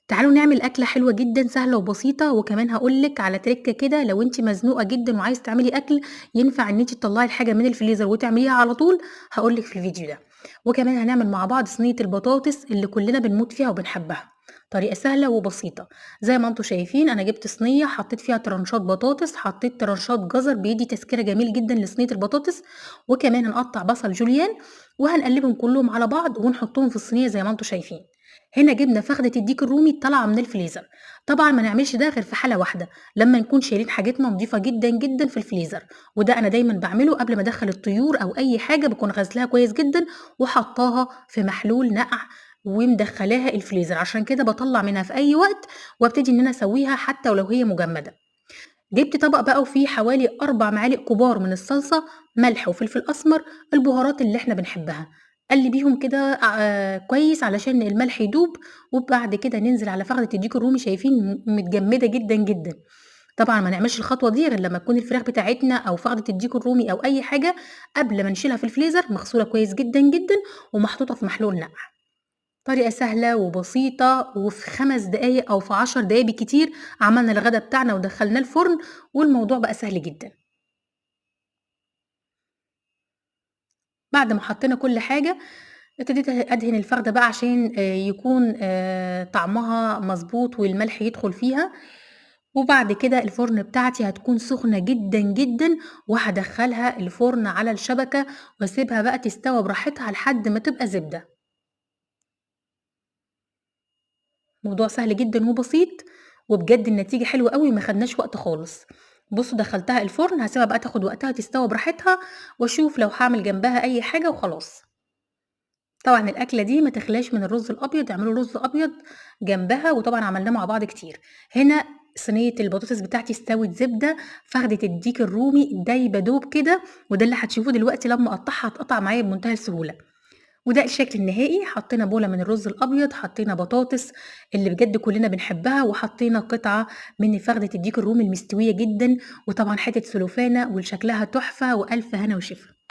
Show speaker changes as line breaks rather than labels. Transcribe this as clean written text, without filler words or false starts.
تعالوا نعمل أكلة حلوة جدًا سهلة وبسيطة، وكمان هاقول لِك على ترِكّة كده لو أنتِ مزنوقة جدًا وعايزة تعملي أكل ينفع إن أنتِ تطلّعي الحاجة من الفريزر وتعمليها على طول، هاقول لِك في الفيديو ده. وكمان هنعمل مع بعض صينية البطاطس اللي كلنا بنموت فيها وبنحبها، طريقة سهلة وبسيطة. زي ما أنتم شايفين أنا جِبت صينية حطيت فيها طرنشات بطاطس، حطيت طرنشات جزر بيدّي تسكيرة جميل جدًا لصينية البطاطس، وكمان هنقطّع بصل جوليان وهنقلّبهم كلّهم على بعض ونحطّهم في الصينية زي ما أنتم شايفين. هنا جبنا فخدة الديك الرومي طالعة من الفريزر، طبعًا ما نعملش ده غير في حالة واحدة، لمّا نكون شايلين حاجتنا نضيفة جدًا، جدًا في الفريزر، وده أنا دايمًا باعمله قبل ما أدخّل الطيور أو أي حاجة باكون غاسلاها كويس جدًا وحاطاها في محلول نقع ومدخّلاها الفريزر، عشان كده باطلّع منها في أي وقت وابتدي إن أنا أسويها حتى ولو هي مجمدة. جبت طبق بقى وفيه حوالي 4 معالق كبار من الصلصة، ملح وفلفل أسمر، البهارات اللي إحنا بنحبها، قلّبيهم كده كويس علشان الملح يدوب، وبعد كده ننزل على فخدة الديك الرومي شايفين متجمدة جدًا، جدًا. طبعًا ما نعملش الخطوة دي غير لمّا تكون الفراخ بتاعتنا أو فخدة الديك الرومي أو أي حاجة قبل ما نشيلها في الفريزر مغسولة كويس جدًا، جدًا، ومحطوطة في محلول نقع. طريقة سهلة وبسيطة وفي 5 دقايق أو في 10 دقايق بالكتير عملنا الغدا بتاعنا ودخّلناه الفرن والموضوع بقى سهل جدًا. بعد ما حطينا كل حاجة ابتديت أدهن الفخدة بقى عشان يكون طعمها مضبوط والملح يدخل فيها، وبعد كده الفرن بتاعتي هتكون سخنة جدًا، جدًا، وهادخّلها الفرن على الشبكة واسيبها بقى تستوى براحتها لحد ما تبقى زبدة. موضوع سهل جدًا وبسيط، وبجد النتيجة حلوة أوي وما خدناش وقت خالص. بُصّوا دخّلتها الفرن هاسيبها بقى تاخد وقتها تستوى براحتها، واشوف لو هاعمل جنبها أي حاجة وخلاص. طبعًا الأكلة دي ما تخلاش من الرز الأبيض، اعملوا رز أبيض جنبها، وطبعًا عملناه مع بعض كتير. هنا صينية البطاطس بتاعتي استوت زبدة، فخدة الديك الرومي دايبة دوب كده، وده اللي هتشوفوه دلوقتي لمّا أقطّعها هتقطع معايا بمنتهى السهولة. وده الشكل النهائي، حطينا بولة من الرز الأبيض، حطينا بطاطس اللي بجد كلنا بنحبها، وحطينا قطعة من فخدة الديك الرومي المستوية جدًا، وطبعًا حتة سلوفانة وشكلها تحفة وألف هنا وشفا.